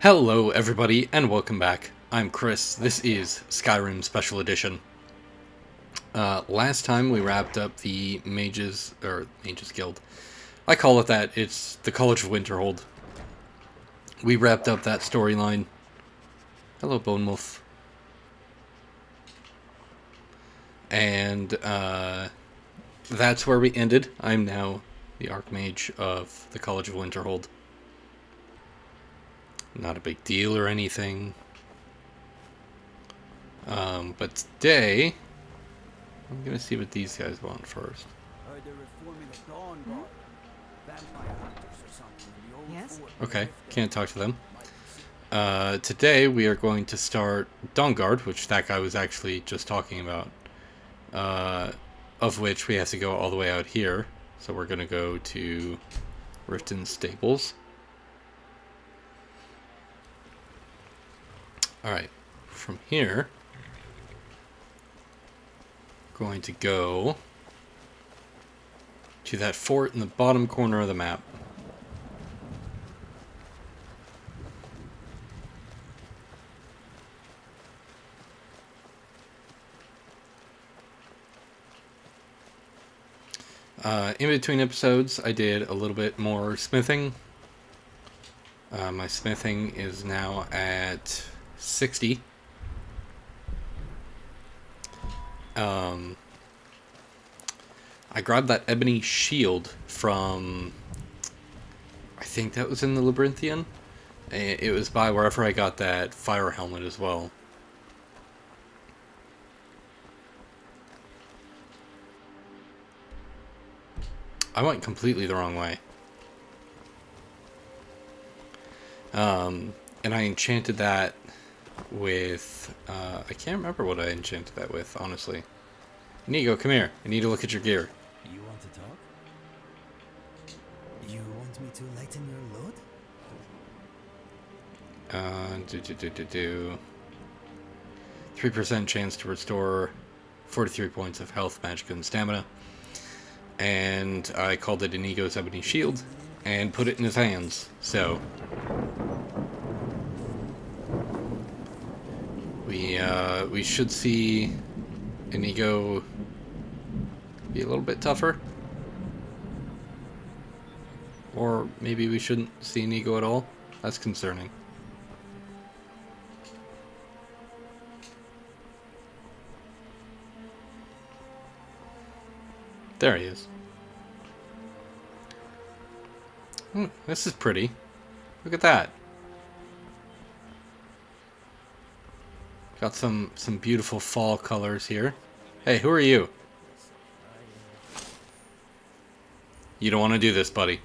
Hello everybody and welcome back. I'm Chris. This is Skyrim Special Edition. Last time we wrapped up the Mages Guild. I call it that. It's the College of Winterhold. We wrapped up that storyline. Hello, Bone Wolf. And that's where we ended. I'm now the archmage of the College of Winterhold. Not a big deal or anything. But today, I'm gonna see what these guys want first. Heard they're reforming the Dawnguard. Vampire hunters or something. The old Yes? Okay, can't talk to them. Today we are going to start Dawnguard, which that guy was actually just talking about. Of which we have to go all the way out here. So we're gonna go to Riften Stables. Alright, from here, going to go to that fort in the bottom corner of the map. In between episodes, I did a little bit more smithing. My smithing is now at 60. I grabbed that ebony shield from, I think that was in the Labyrinthian. It was by wherever I got that fire helmet as well. I went completely the wrong way. And I enchanted that with, I can't remember what I enchanted that with, honestly. Inigo, come here. I need to look at your gear. You want to talk? You want me to lighten your load? 3% chance to restore 43 points of health, magic, and stamina. And I called it Inigo's Ebony Shield and put it in his hands. So we should see Inigo be a little bit tougher. Or maybe we shouldn't see Inigo at all. That's concerning. There he is. This is pretty. Look at that. Got some beautiful fall colors here. Hey, who are you? You don't want to do this, buddy.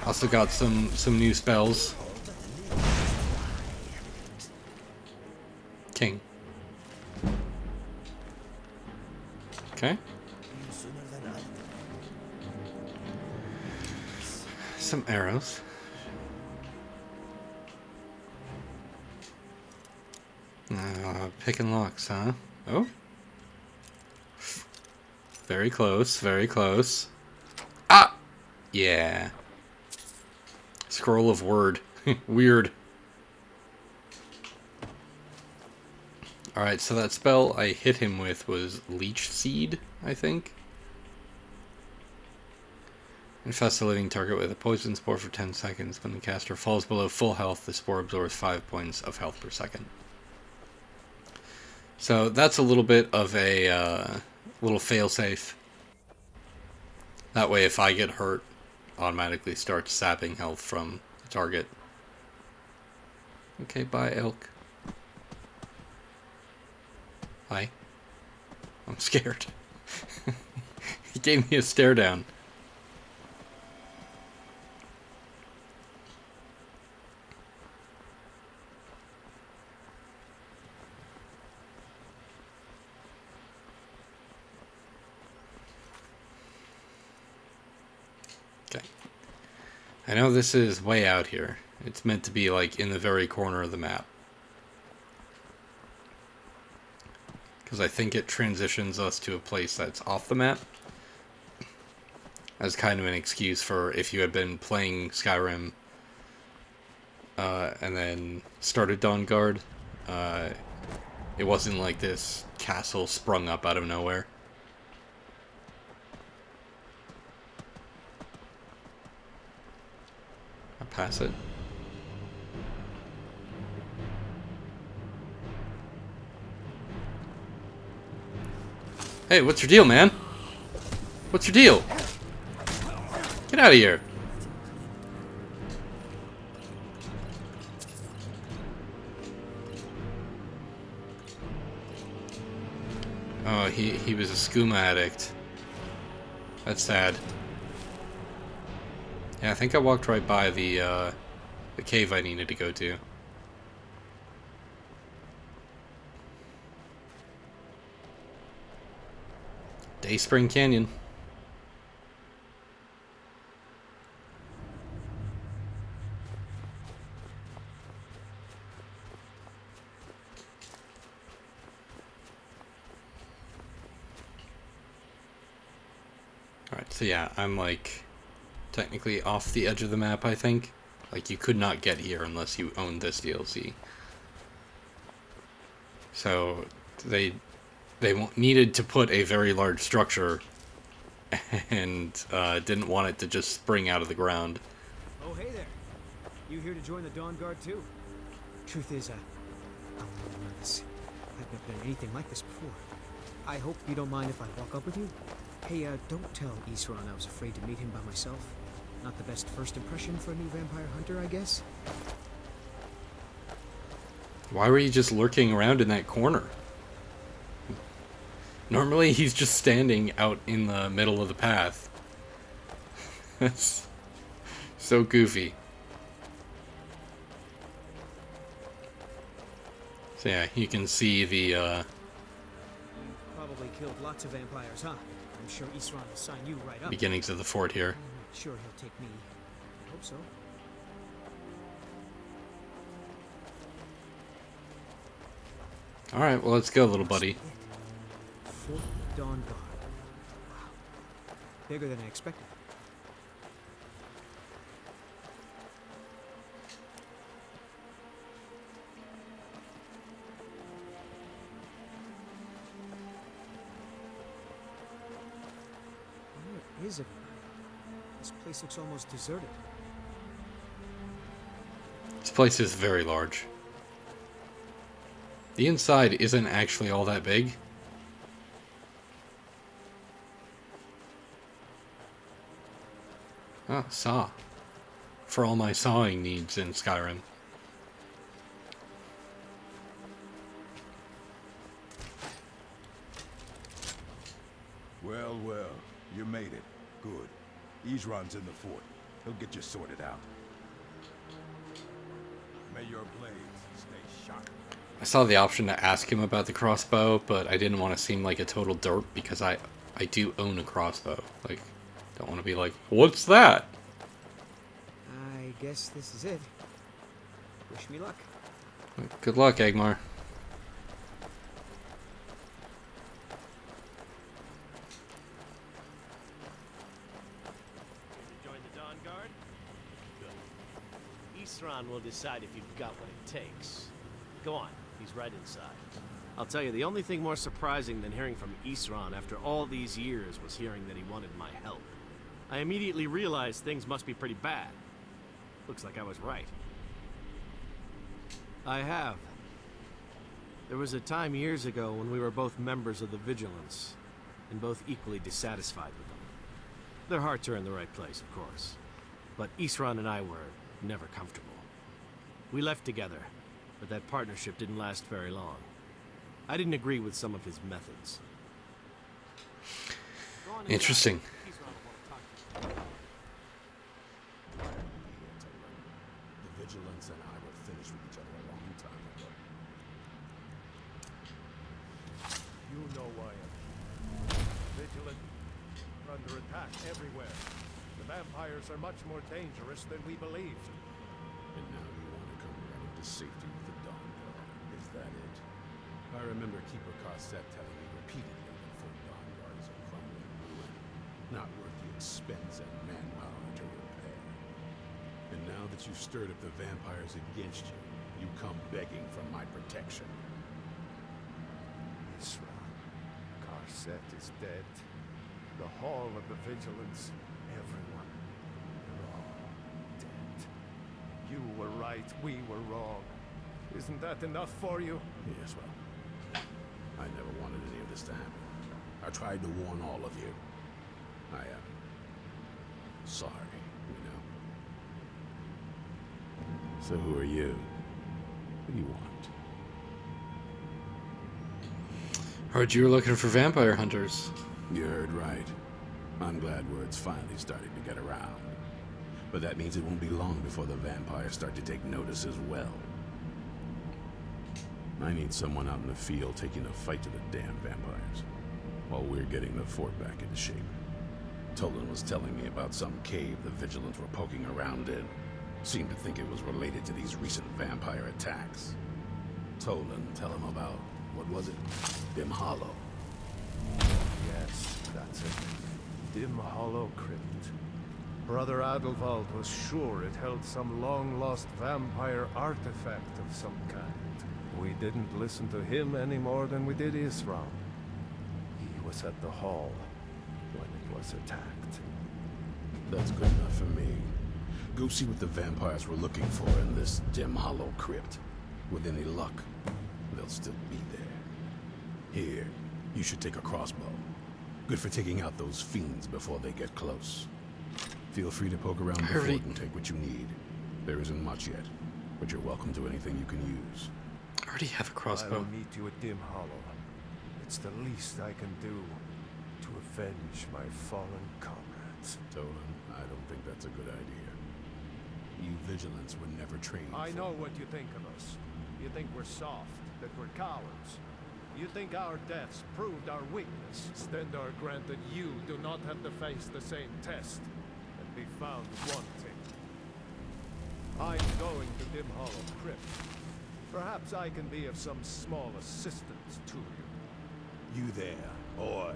Also got some new spells. King. Okay. Some arrows. Pick and locks, huh? Oh. Very close, very close. Ah! Yeah. Scroll of word. Weird. Alright, so that spell I hit him with was Leech Seed, I think. Infest a living target with a poison spore for 10 seconds. When the caster falls below full health, the spore absorbs 5 points of health per second. So that's a little bit of a little failsafe. That way if I get hurt, automatically starts sapping health from the target. Okay, bye elk. Hi. I'm scared. He gave me a stare down. Okay. I know this is way out here. It's meant to be like in the very corner of the map. because I think it transitions us to a place that's off the map. As kind of an excuse for if you had been playing Skyrim and then started Dawnguard, it wasn't like this castle sprung up out of nowhere. I'll pass it. Hey, what's your deal, man? What's your deal? Get out of here. Oh, he was a skooma addict. That's sad. Yeah, I think I walked right by the cave I needed to go to. Dayspring Canyon. Alright, so yeah, I'm like technically off the edge of the map, I think. Like, you could not get here unless you owned this DLC. So they needed to put a very large structure and didn't want it to just spring out of the ground. Oh, hey there. You here to join the Dawnguard too? Truth is, I'm a little nervous. I've never done anything like this before. I hope you don't mind if I walk up with you. Hey, don't tell Isran I was afraid to meet him by myself. Not the best first impression for a new vampire hunter, I guess. Why were you just lurking around in that corner? Normally he's just standing out in the middle of the path. That's so goofy. So yeah, you can see the You probably killed lots of vampires, huh? I'm sure Isran will sign you right up. beginnings of the fort here. I'm not sure he'll take me. I hope so. Alright, well, let's go, little buddy. Fort Dawnguard. Wow. Bigger than I expected. Where is everybody? This place looks almost deserted. This place is very large. The inside isn't actually all that big. Ah, saw. For all my sawing needs in Skyrim. Well, well, you made it. Good. Isran's in the fort. He'll get you sorted out. May your blades stay sharp. I saw the option to ask him about the crossbow, but I didn't want to seem like a total derp because I do own a crossbow. Like, don't want to be like, what's that? I guess this is it. Wish me luck. Good luck, Agmar. Join the Dawnguard? Good. Isran will decide if you've got what it takes. Go on, he's right inside. I'll tell you, the only thing more surprising than hearing from Isran after all these years was hearing that he wanted my help. I immediately realized things must be pretty bad. Looks like I was right. I have. There was a time years ago when we were both members of the Vigilance, and both equally dissatisfied with them. Their hearts are in the right place, of course. But Isran and I were never comfortable. We left together, but that partnership didn't last very long. I didn't agree with some of his methods. Interesting. The Vigilance and I were finished with each other a long time ago. You know why I'm vigilant. We're under attack everywhere. The vampires are much more dangerous than we believed. And now you want to come running to safety with the Dawnguard. Is that it? I remember Keeper Carset telling me repeatedly that Fort Dawnguard is a crumbling ruin, not worth the expense and manpower to repair. And now that you've stirred up the vampires against you, you come begging for my protection. Isra, Carset is dead. The Hall of the Vigilance, everyone, they're all dead. You were right, we were wrong. Isn't that enough for you? Yes, well, I never wanted any of this to happen. I tried to warn all of you. I am sorry, you know. So who are you? What do you want? Heard you were looking for vampire hunters. You heard right. I'm glad word's finally starting to get around. But that means it won't be long before the vampires start to take notice as well. I need someone out in the field taking a fight to the damn vampires, while we're getting the fort back into shape. Tolan was telling me about some cave the Vigilants were poking around in. Seemed to think it was related to these recent vampire attacks. Tolan, tell him about, what was it? Dim Hollow. Yes, that's it. Dim Hollow Crypt. Brother Adelwald was sure it held some long-lost vampire artifact of some kind. We didn't listen to him any more than we did Isram. He was at the hall when it was attacked. That's good enough for me. Go see what the vampires were looking for in this Dim Hollow Crypt. With any luck, they'll still be there. Here, you should take a crossbow. Good for taking out those fiends before they get close. Feel free to poke around the fort and take what you need. There isn't much yet, but you're welcome to anything you can use. I already have a crossbow. I'll meet you at Dim Hollow. It's the least I can do to avenge my fallen comrades. Tolan, I don't think that's a good idea. You Vigilants were never trained I for- know what you think of us. You think we're soft, that we're cowards. You think our deaths proved our weakness. Stendar granted you do not have to face the same test and be found wanting. I'm going to Dim Hollow Crypt. Perhaps I can be of some small assistance to you. You there, boy.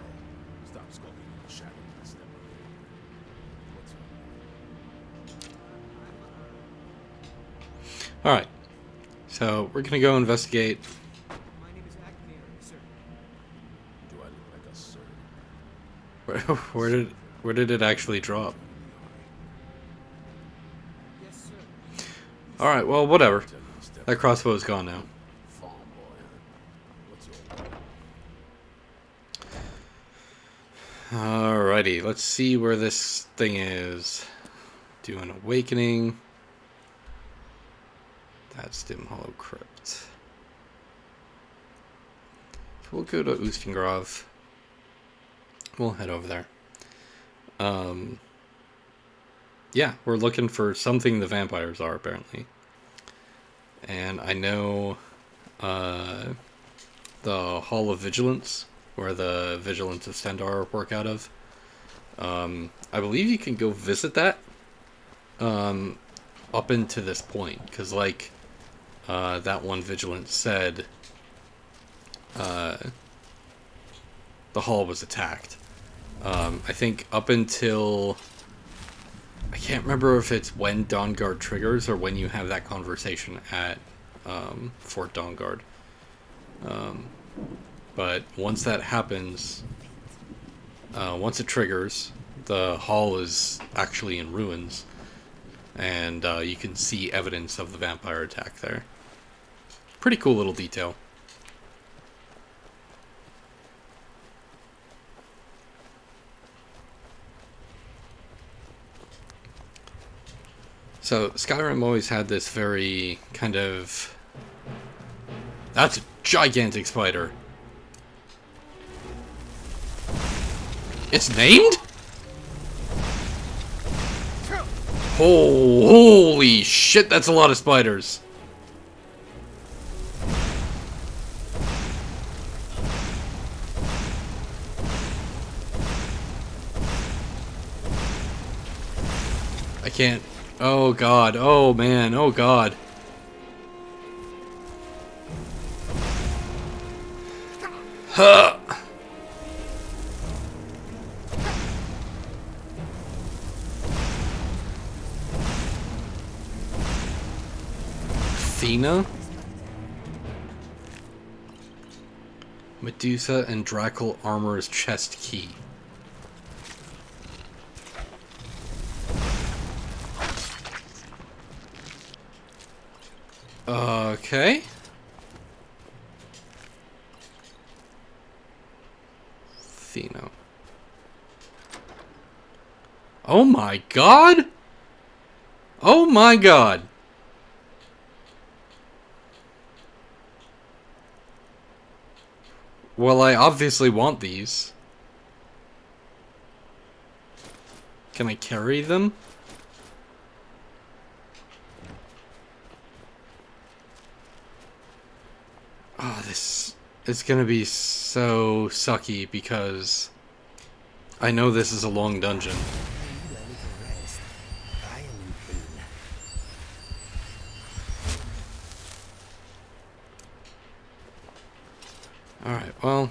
Stop skulking in the shadows and step up here. What's up? Alright. So, we're gonna go investigate. My name is Akmir, sir. Do I look like a sir? Where did it actually drop? Yes, sir. Alright, well, whatever. That crossbow is gone now. Farm boy, huh? What's your Alrighty, let's see where this thing is. Do an awakening. That's Dim Hollow Crypt. So we'll go to Ustengrove. We'll head over there. Yeah, we're looking for something the vampires are, apparently. And I know the Hall of Vigilance, where the Vigilance of Stendar work out of. I believe you can go visit that up into this point, because like that one Vigilance said the hall was attacked. I think up until... I can't remember if it's when Dawnguard triggers or when you have that conversation at Fort Dawnguard. But once that happens, once it triggers, the hall is actually in ruins. And you can see evidence of the vampire attack there. Pretty cool little detail. So, Skyrim always had this very kind of... That's a gigantic spider. It's named? Oh, holy shit, that's a lot of spiders. I can't... Oh god, oh man, oh god. Huh. Athena? Medusa and Dracal Armor's chest key. Okay. Athena. Oh my god! Oh my god! Well, I obviously want these. Can I carry them? Oh, this is gonna be so sucky because I know this is a long dungeon. I need a little rest. I am in pain. Alright, well,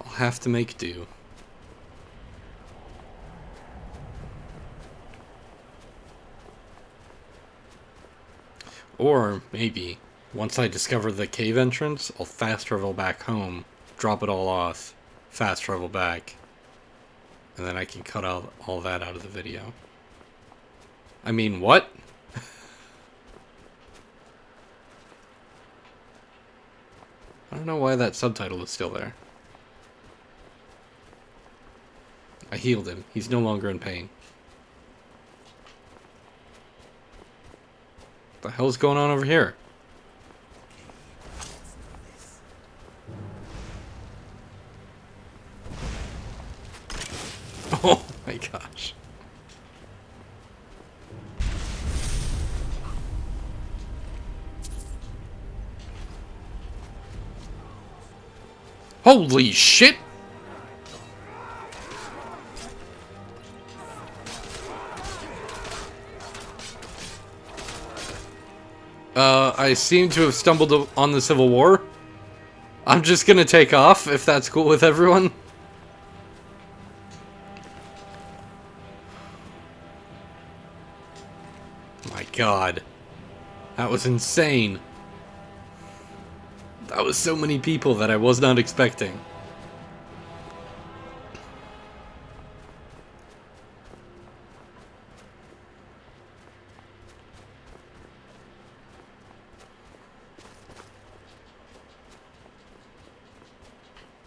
I'll have to make do. Or maybe, once I discover the cave entrance, I'll fast travel back home, drop it all off, fast travel back, and then I can cut all that out of the video. I mean, what? I don't know why that subtitle is still there. I healed him. He's no longer in pain. What the hell's going on over here? Oh my gosh. Holy shit! I seem to have stumbled on the Civil War. I'm just gonna take off, if that's cool with everyone. My god. That was insane. That was so many people that I was not expecting.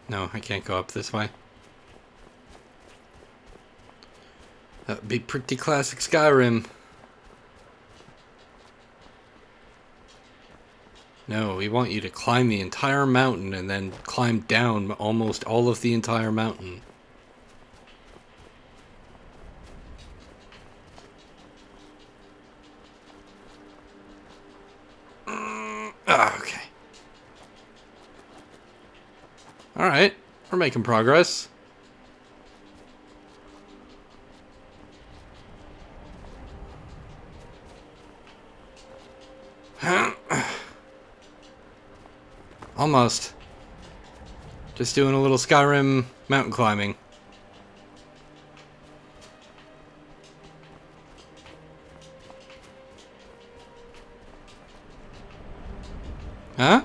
No, I can't go up this way. That would be pretty classic Skyrim. No, we want you to climb the entire mountain and then climb down almost all of the entire mountain. Okay. Alright, we're making progress. Almost. Just doing a little Skyrim mountain climbing. Huh?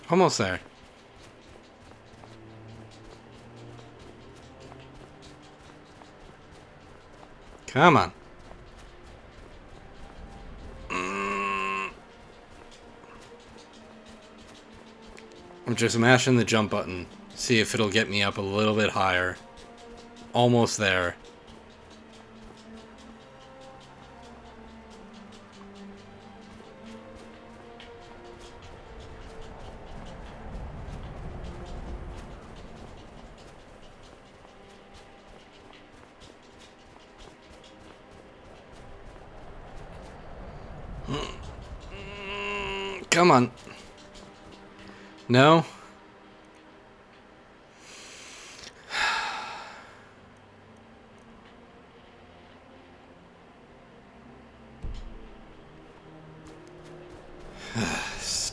Almost there. Come on. I'm just mashing the jump button. See if it'll get me up a little bit higher. Almost there. Come on. No?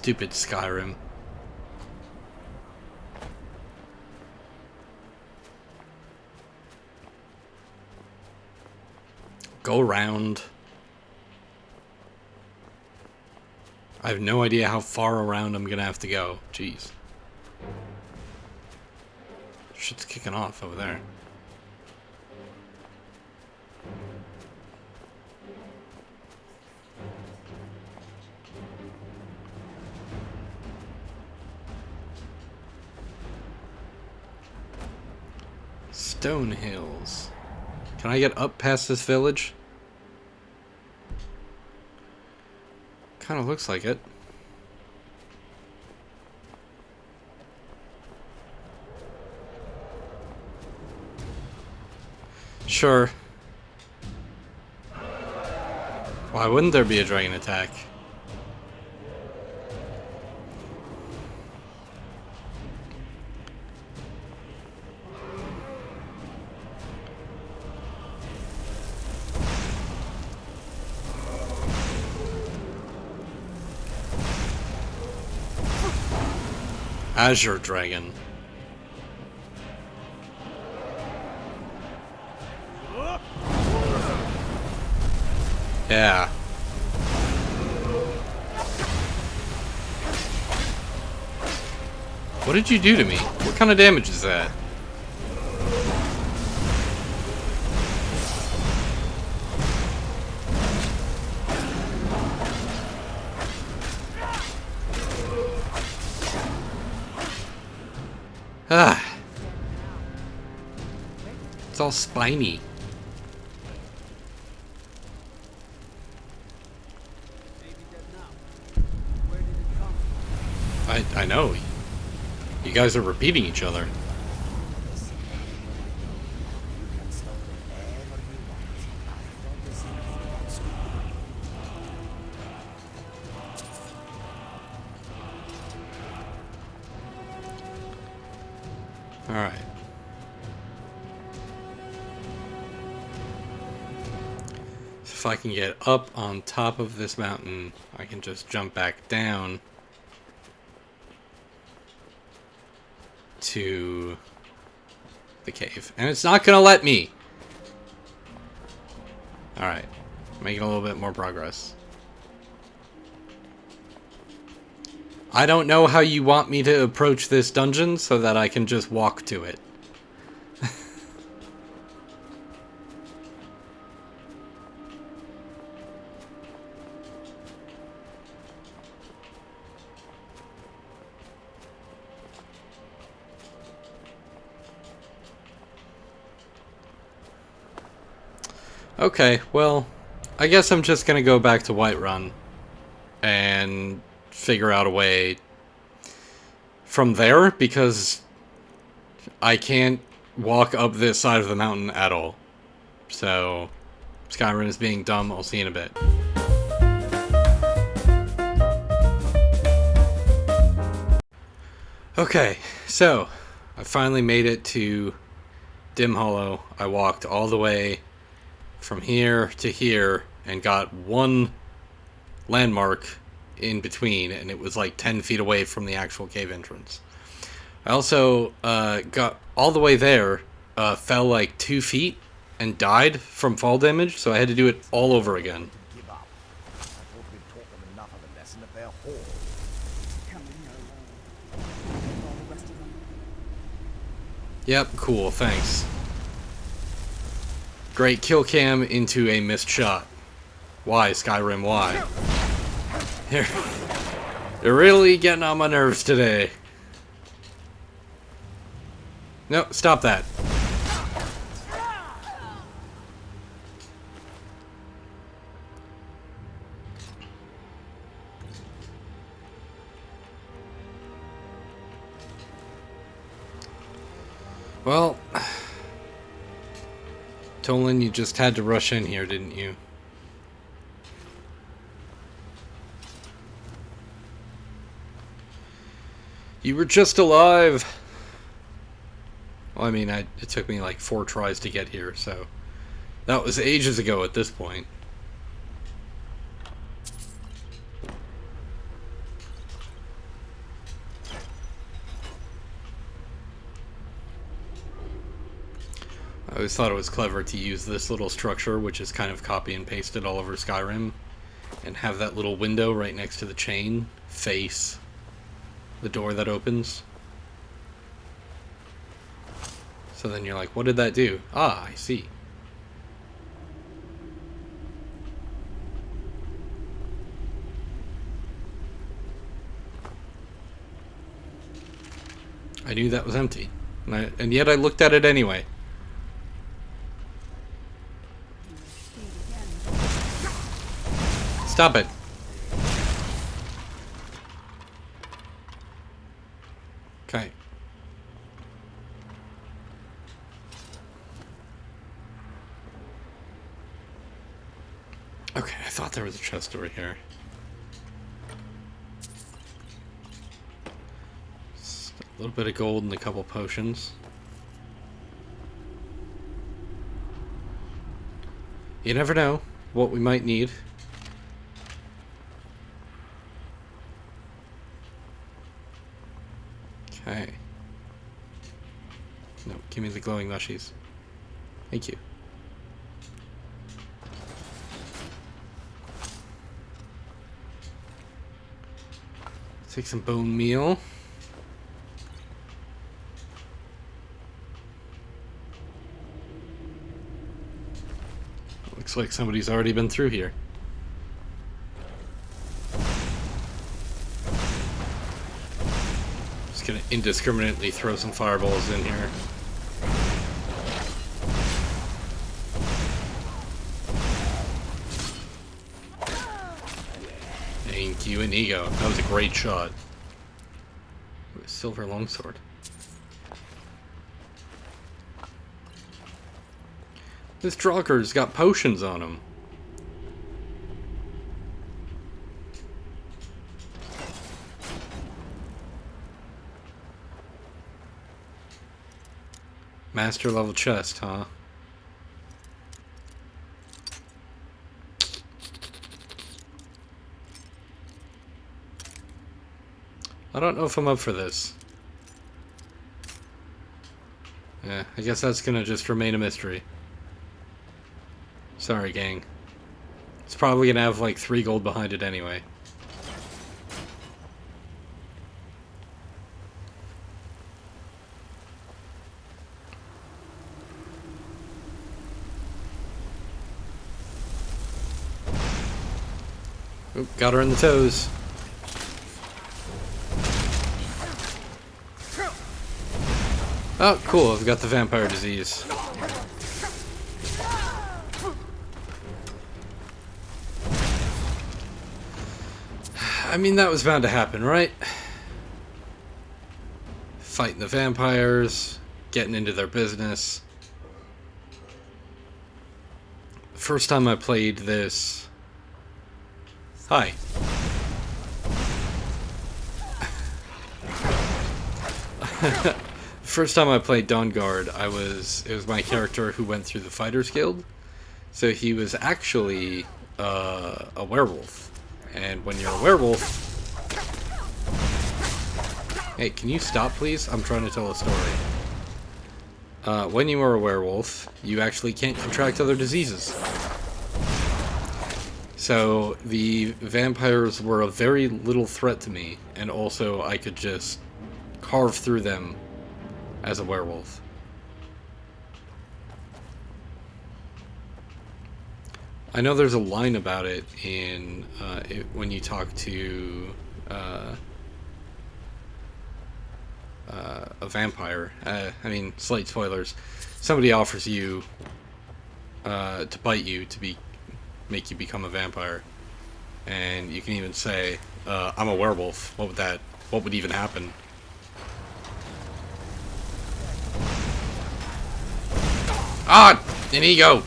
Stupid Skyrim. Go round. I have no idea how far around I'm gonna have to go. Jeez. Shit's kicking off over there. Stone Hills. Can I get up past this village? Kind of looks like it. Sure. Why wouldn't there be a dragon attack? Azure Dragon. Yeah. What did you do to me? What kind of damage is that? Ah. It's all spiny. Maybe dead now. Where did it come from? I know. You guys are repeating each other. Alright. So if I can get up on top of this mountain, I can just jump back down to the cave. And it's not gonna let me! Alright. Making a little bit more progress. I don't know how you want me to approach this dungeon so that I can just walk to it. Okay, well, I guess I'm just gonna go back to Whiterun and figure out a way from there, because I can't walk up this side of the mountain at all. So, Skyrim is being dumb. I'll see you in a bit. Okay, so I finally made it to Dim Hollow. I walked all the way from here to here and got one landmark in between, and it was like 10 feet away from the actual cave entrance. I also got all the way there, fell like 2 feet and died from fall damage, so I had to do it all over again. Give up. I thought we'd taught them enough of a lesson at their hall. Can we know all the rest of them? Yep, cool, thanks. Great kill cam into a missed shot. Why, Skyrim, why? You're really getting on my nerves today. No, stop that. Well, Tolan, you just had to rush in here, didn't you? You were just alive! Well, I mean, it took me like 4 tries to get here, so that was ages ago at this point. always thought it was clever to use this little structure, which is kind of copy and pasted all over Skyrim, and have that little window right next to the chain face the door that opens. So then you're like, what did that do? Ah, I see. I knew that was empty. And yet I looked at it anyway. Stop it. Okay. Okay, I thought there was a chest over here. Just a little bit of gold and a couple potions. You never know what we might need. Okay. No, give me the glowing mushies. Thank you. Take some bone meal. Looks like somebody's already been through here. Just gonna indiscriminately throw some fireballs in here. Thank you, Inigo. That was a great shot. Ooh, a silver longsword. This Draugur's got potions on him. Master level chest, huh? I don't know if I'm up for this. Yeah, I guess that's gonna just remain a mystery. Sorry, gang. It's probably gonna have like 3 gold behind it anyway. Oop, got her in the toes. Oh, cool, I've got the vampire disease. I mean, that was bound to happen, right? Fighting the vampires, getting into their business. First time I played this... Hi. First time I played Dawnguard, it was my character who went through the Fighters Guild. So he was actually a werewolf. And when you're a werewolf... Hey, can you stop, please? I'm trying to tell a story. When you are a werewolf, you actually can't contract other diseases. So the vampires were a very little threat to me, and also I could just carve through them as a werewolf. I know there's a line about it in when you talk to a vampire. I mean, slight spoilers. Somebody offers you to bite you to make you become a vampire, and you can even say, "I'm a werewolf." What would even happen? Ah, Inigo!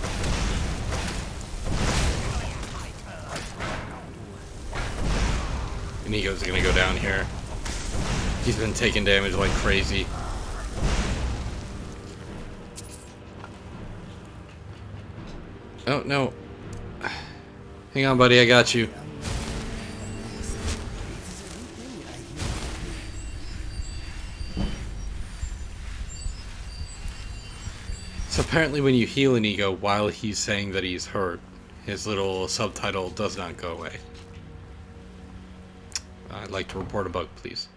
Inigo's gonna go down here. He's been taking damage like crazy. Oh, no. Hang on, buddy, I got you. It's a Apparently when you heal an ego while he's saying that he's hurt, his little subtitle does not go away. I'd like to report a bug, please.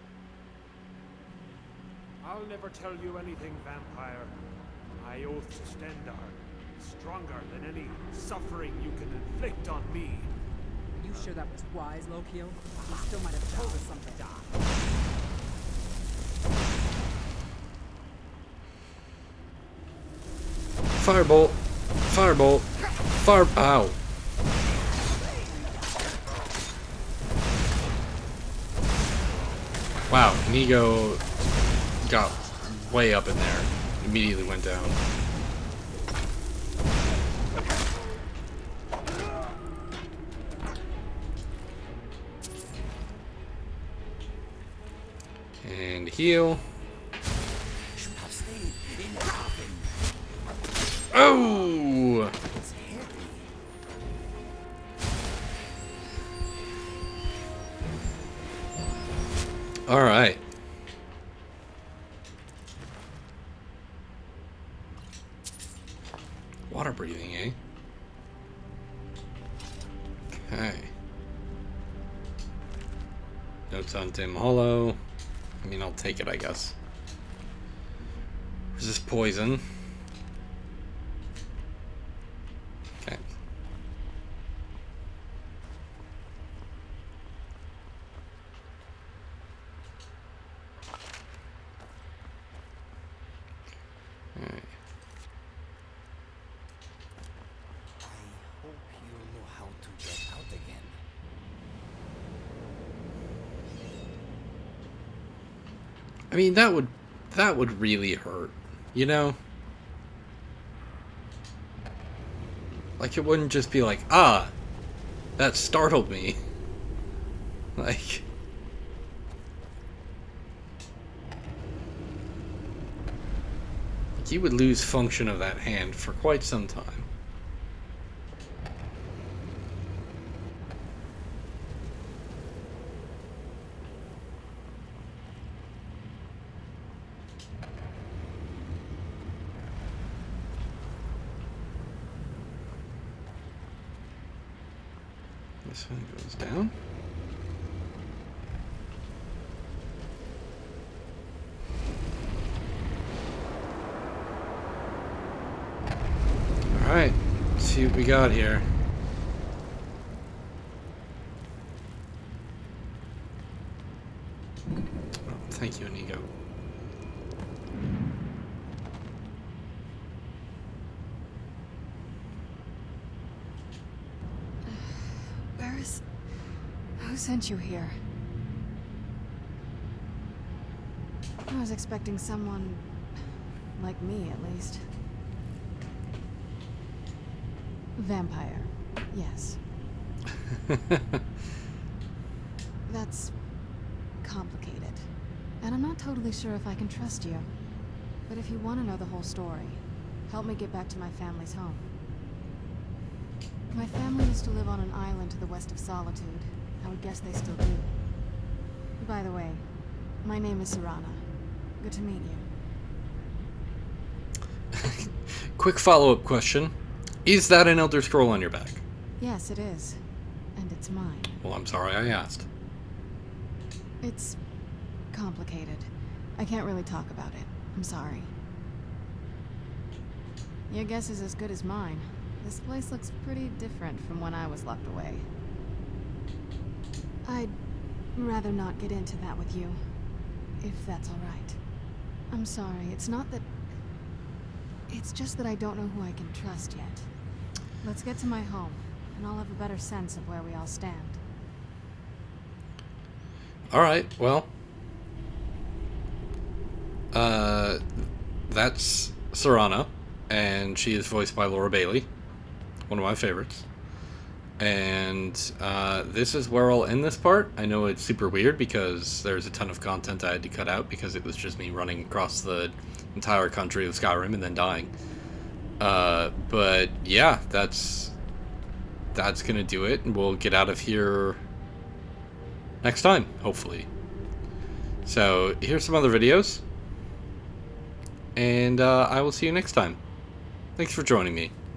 I'll never tell you anything, vampire. My oath to Stendarr is stronger than any suffering you can inflict on me. Are you sure that was wise, Lokio? You still might have told us something. Firebolt! Firebolt! Fire... Ow! Wow, Inigo got way up in there. Immediately went down. And heal. Should have stayed in the coffin. Oh! It's heavy. Alright. Water breathing, eh? Okay. Notes on Dim Hollow. I mean, I'll take it, I guess. Resist poison. Okay. Alright. I hope you know how to get out again. I mean, that would really hurt, you know? Like, it wouldn't just be like, ah, that startled me. Like... You would lose function of that hand for quite some time. This one goes down. Alright, let's see what we got here. Oh, thank you, Inigo. Who sent you here? I was expecting someone like me, at least. Vampire, yes. That's complicated. And I'm not totally sure if I can trust you. But if you want to know the whole story, help me get back to my family's home. My family used to live on an island to the west of Solitude. I would guess they still do. By the way, my name is Serana. Good to meet you. Quick follow-up question. Is that an Elder Scroll on your back? Yes, it is. And it's mine. Well, I'm sorry I asked. It's complicated. I can't really talk about it. I'm sorry. Your guess is as good as mine. This place looks pretty different from when I was locked away. I'd rather not get into that with you, if that's all right. I'm sorry, it's not that... It's just that I don't know who I can trust yet. Let's get to my home, and I'll have a better sense of where we all stand. Alright, well... that's Serana, and she is voiced by Laura Bailey, one of my favorites. And this is where I'll end this part. I know it's super weird because there's a ton of content I had to cut out because it was just me running across the entire country of Skyrim and then dying. But yeah, that's gonna do it, and we'll get out of here next time, hopefully. So here's some other videos, and I will see you next time. Thanks for joining me.